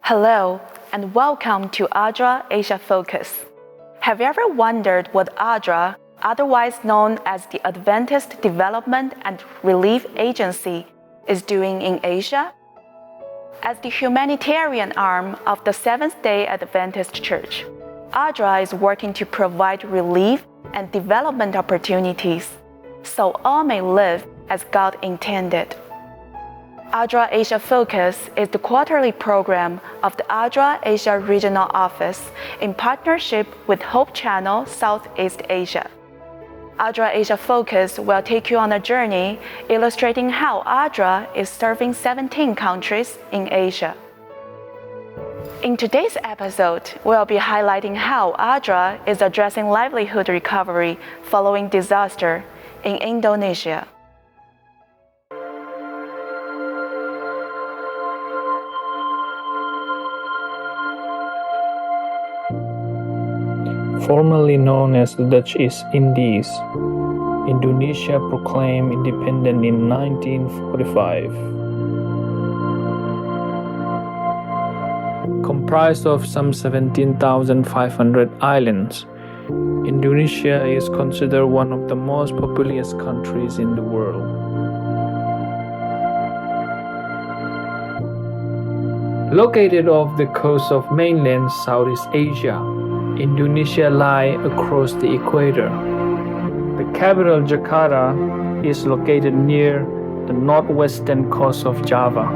Hello, and welcome to ADRA Asia Focus. Have you ever wondered what ADRA, otherwise known as the Adventist Development and Relief Agency, is doing in Asia? As the humanitarian arm of the Seventh-day Adventist Church, ADRA is working to provide relief and development opportunities so all may live as God intended. ADRA Asia Focus is the quarterly program of the ADRA Asia Regional Office in partnership with Hope Channel Southeast Asia. ADRA Asia Focus will take you on a journey illustrating how ADRA is serving 17 countries in Asia. In today's episode, we'll be highlighting how ADRA is addressing livelihood recovery following disaster in Indonesia. Formerly known as the Dutch East Indies, Indonesia proclaimed independence in 1945. Comprised of some 17,500 islands, Indonesia is considered one of the most populous countries in the world. Located off the coast of mainland Southeast Asia, Indonesia lies across the equator. The capital, Jakarta, is located near the northwestern coast of Java.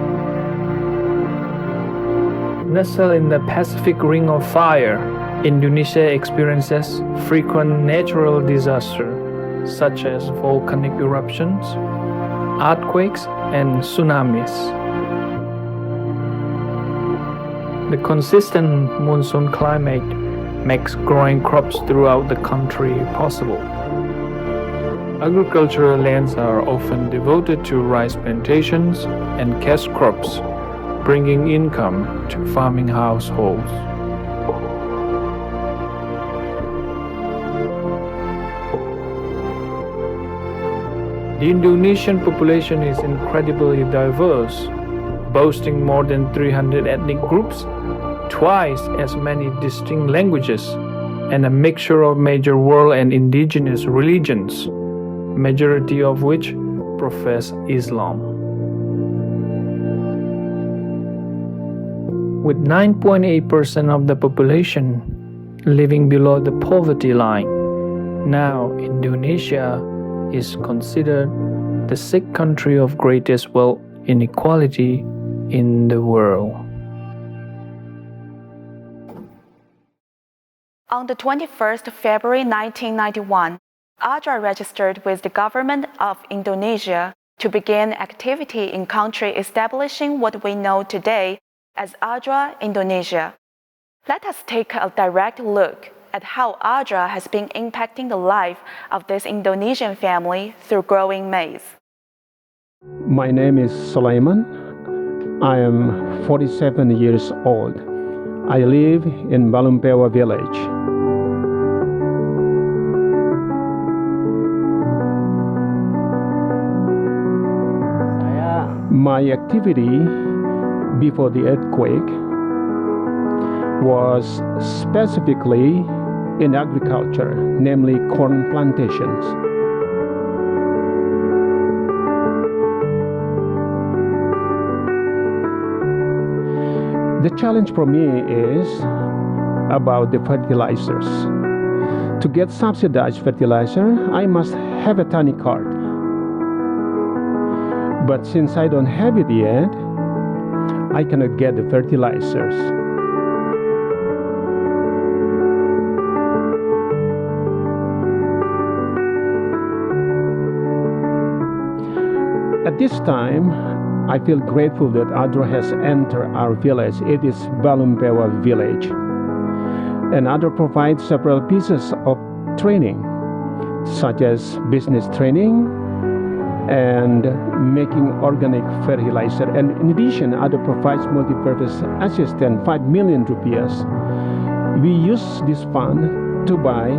Nestled in the Pacific Ring of Fire, Indonesia experiences frequent natural disasters such as volcanic eruptions, earthquakes, and tsunamis. The consistent monsoon climate makes growing crops throughout the country possible. Agricultural lands are often devoted to rice plantations and cash crops, bringing income to farming households. The Indonesian population is incredibly diverse, boasting more than 300 ethnic groups, twice as many distinct languages, and a mixture of major world and indigenous religions, majority of which profess Islam. With 9.8% of the population living below the poverty line, now Indonesia is considered the sixth country of greatest wealth inequality in the world. On the 21st of February 1991, ADRA registered with the government of Indonesia to begin activity in country establishing what we know today as ADRA Indonesia. Let us take a direct look at how ADRA has been impacting the life of this Indonesian family through growing maize. My name is Sulaiman. I am 47 years old. I live in Balumpewa village. My activity before the earthquake was specifically in agriculture, namely corn plantations. The challenge for me is about the fertilizers. To get subsidized fertilizer, I must have a tiny card. But since I don't have it yet, I cannot get the fertilizers. At this time, I feel grateful that ADRA has entered our village. It is Balumpewa village. And ADRA provides several pieces of training, such as business training and making organic fertilizer. And in addition, ADRA provides multi-purpose assistance, 5 million rupees. We use this fund to buy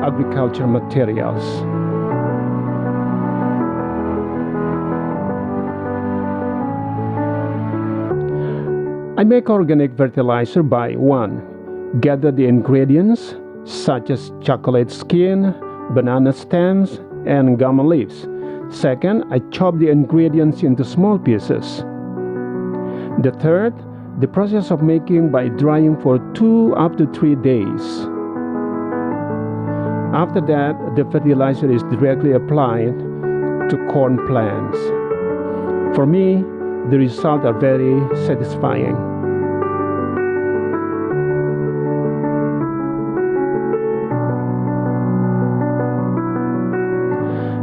agriculture materials. I make organic fertilizer by 1. Gather the ingredients such as chocolate skin, banana stems, and gum leaves. 2nd, I chop the ingredients into small pieces. The 3rd, the process of making by drying for 2 up to 3 days. After that, the fertilizer is directly applied to corn plants. For me, the results are very satisfying.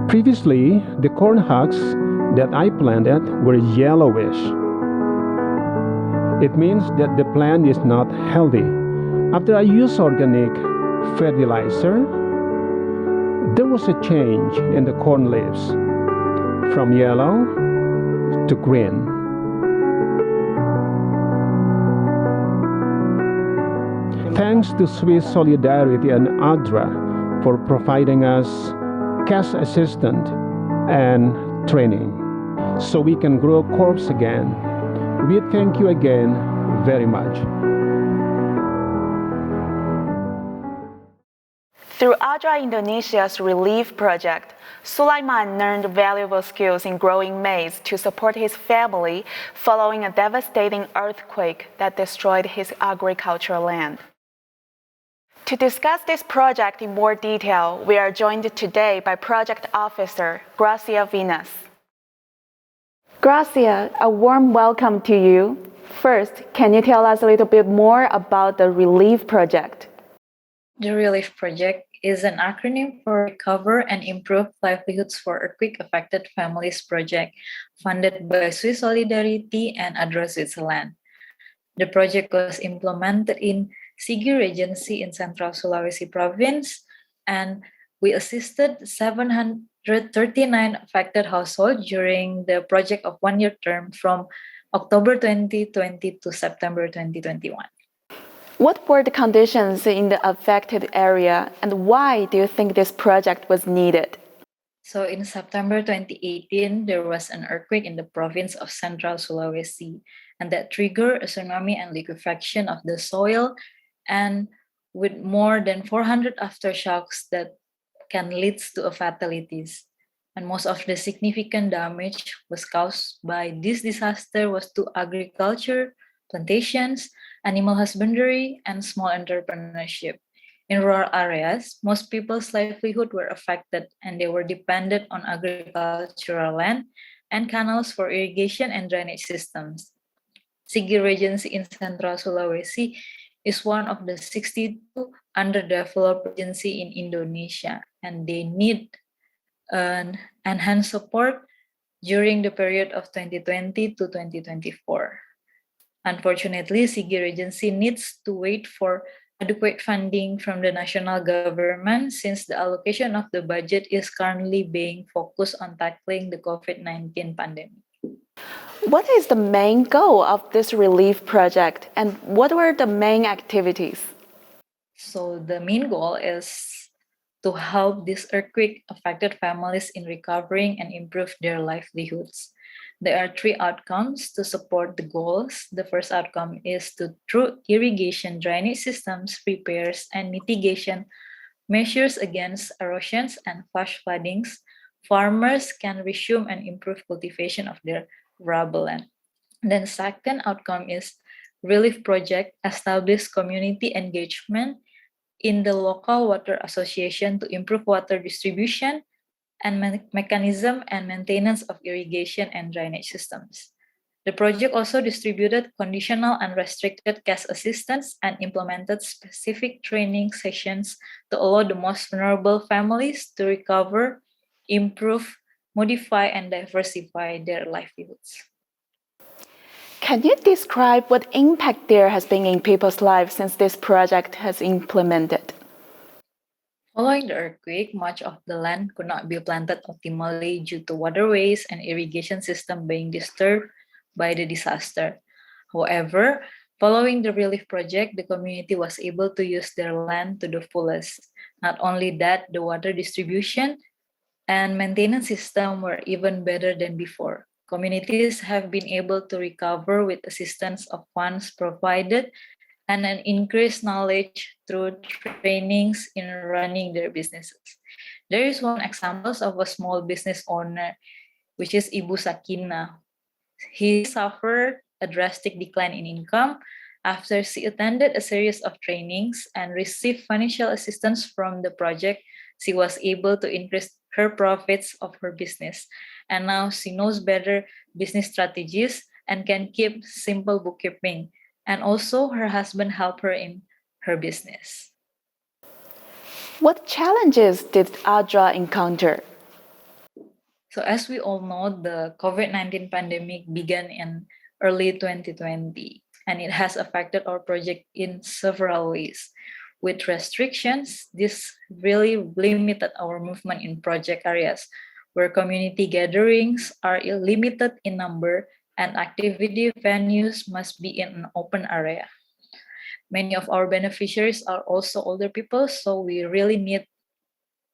Previously, the corn husks that I planted were yellowish. It means that the plant is not healthy. After I used organic fertilizer, there was a change in the corn leaves from yellow to green. Thanks to Swiss Solidarity and ADRA for providing us cash assistance and training so we can grow crops again. We thank you again very much. Through ADRA Indonesia's Relief Project, Sulaiman learned valuable skills in growing maize to support his family following a devastating earthquake that destroyed his agricultural land. To discuss this project in more detail, we are joined today by Project Officer Gracia Venus. Gracia, a warm welcome to you. First, can you tell us a little bit more about the Relief Project? The Relief Project is an acronym for Recover and Improve Livelihoods for Earthquake-Affected Families project, funded by Swiss Solidarity and ADRA Switzerland. The project was implemented in Sigi Regency in Central Sulawesi Province, and we assisted 739 affected households during the project of one-year term from October 2020 to September 2021. What were the conditions in the affected area, and why do you think this project was needed? So in September 2018, there was an earthquake in the province of Central Sulawesi, and that triggered a tsunami and liquefaction of the soil, and with more than 400 aftershocks that can lead to fatalities. And most of the significant damage was caused by this disaster was to agriculture, plantations, animal husbandry, and small entrepreneurship. In rural areas, most people's livelihood were affected and they were dependent on agricultural land and canals for irrigation and drainage systems. Sigi Regency in Central Sulawesi is one of the 62 underdeveloped regency in Indonesia, and they need an enhanced support during the period of 2020 to 2024. Unfortunately, Sigi Regency needs to wait for adequate funding from the national government since the allocation of the budget is currently being focused on tackling the COVID-19 pandemic. What is the main goal of this relief project, and what were the main activities? So the main goal is to help these earthquake-affected families in recovering and improve their livelihoods. There are 3 outcomes to support the goals. The first outcome is to, through irrigation, drainage systems, repairs, and mitigation measures against erosions and flash floodings, farmers can resume and improve cultivation of their arable land. Then second outcome is relief project establish community engagement in the local water association to improve water distribution and mechanism and maintenance of irrigation and drainage systems. The project also distributed conditional and restricted cash assistance and implemented specific training sessions to allow the most vulnerable families to recover, improve, modify, and diversify their livelihoods. Can you describe what impact there has been in people's lives since this project has implemented? Following the earthquake, much of the land could not be planted optimally due to waterways and irrigation system being disturbed by the disaster. However, following the relief project, the community was able to use their land to the fullest. Not only that, the water distribution and maintenance system were even better than before. Communities have been able to recover with assistance of funds provided and an increased knowledge through trainings in running their businesses. There is one example of a small business owner, which is Ibu Sakina. He suffered a drastic decline in income after she attended a series of trainings and received financial assistance from the project. She was able to increase her profits of her business, and now she knows better business strategies and can keep simple bookkeeping. And also, her husband helped her in her business. What challenges did ADRA encounter? So, as we all know, the COVID-19 pandemic began in early 2020, and it has affected our project in several ways. With restrictions, this really limited our movement in project areas where community gatherings are limited in number and activity venues must be in an open area. Many of our beneficiaries are also older people, so we really need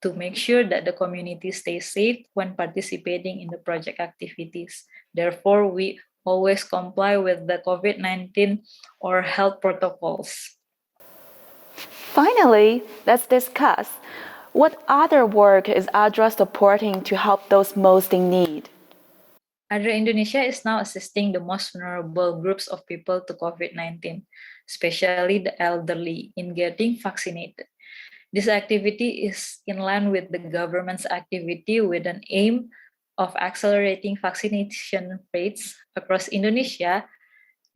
to make sure that the community stays safe when participating in the project activities. Therefore, we always comply with the COVID-19 or health protocols. Finally, let's discuss what other work is ADRA supporting to help those most in need. ADRA Indonesia is now assisting the most vulnerable groups of people to COVID-19, especially the elderly, in getting vaccinated. This activity is in line with the government's activity with an aim of accelerating vaccination rates across Indonesia.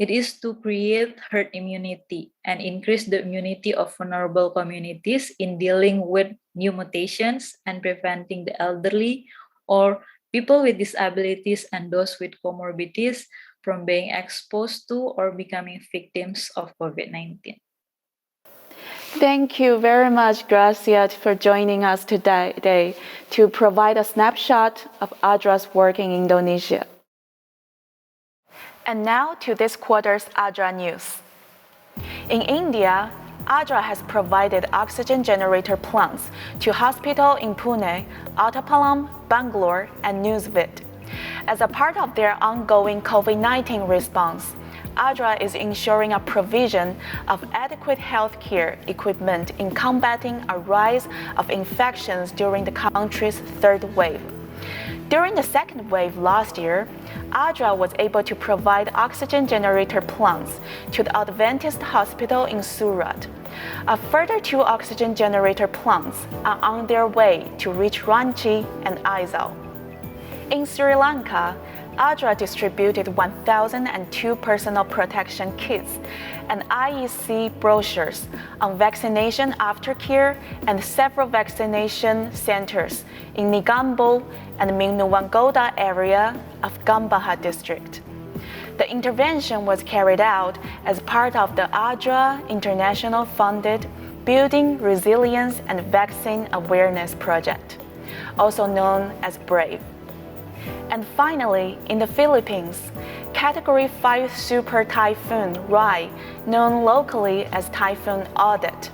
It is to create herd immunity and increase the immunity of vulnerable communities in dealing with new mutations and preventing the elderly or people with disabilities and those with comorbidities from being exposed to or becoming victims of COVID-19. Thank you very much, Gracia, for joining us today to provide a snapshot of ADRA's work in Indonesia. And now to this quarter's ADRA news. In India, ADRA has provided oxygen generator plants to hospitals in Pune, Ottapalam, Bangalore, and Newsvid. As a part of their ongoing COVID-19 response, ADRA is ensuring a provision of adequate healthcare equipment in combating a rise of infections during the country's third wave. During the second wave last year, ADRA was able to provide oxygen generator plants to the Adventist Hospital in Surat. A further 2 oxygen generator plants are on their way to reach Ranchi and Aizawl. In Sri Lanka, ADRA distributed 1,002 personal protection kits and IEC brochures on vaccination aftercare and several vaccination centers in Negombo and Minuwangoda area of Gambaha district. The intervention was carried out as part of the ADRA International funded Building Resilience and Vaccine Awareness Project, also known as BRAVE. And finally, in the Philippines, Category 5 Super Typhoon Rai, known locally as Typhoon Odette,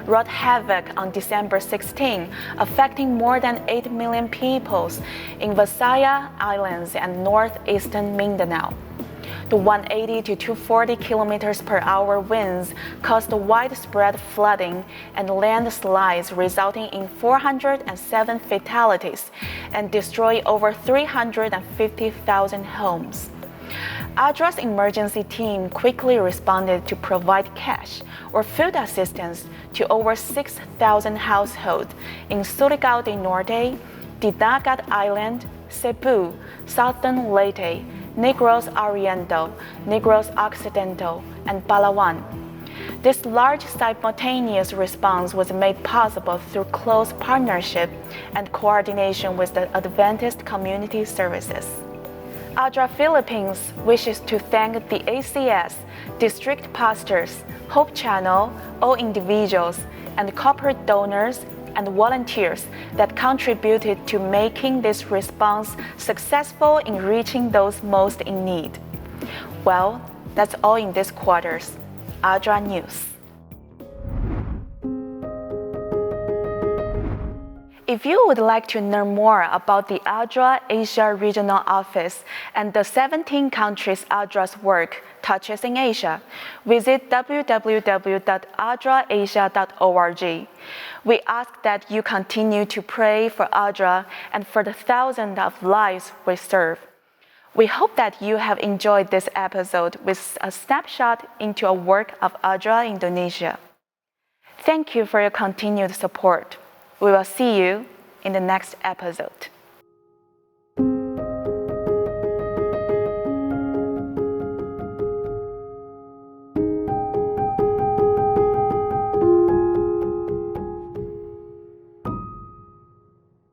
wrought havoc on December 16, affecting more than 8 million people in Visayas Islands and northeastern Mindanao. The 180 to 240 kilometers per hour winds caused widespread flooding and landslides, resulting in 407 fatalities and destroyed over 350,000 homes. ADRA's emergency team quickly responded to provide cash or food assistance to over 6,000 households in Surigao del Norte, Dinagat Island, Cebu, Southern Leyte, Negros Oriental, Negros Occidental, and Palawan. This large simultaneous response was made possible through close partnership and coordination with the Adventist Community Services. ADRA Philippines wishes to thank the ACS, district pastors, Hope Channel, all individuals, and corporate donors and volunteers that contributed to making this response successful in reaching those most in need. Well, that's all in this quarter's ADRA News. If you would like to learn more about the ADRA Asia Regional Office and the 17 countries ADRA's work touches in Asia, visit www.adraasia.org. We ask that you continue to pray for ADRA and for the thousands of lives we serve. We hope that you have enjoyed this episode with a snapshot into a work of ADRA Indonesia. Thank you for your continued support. We will see you in the next episode.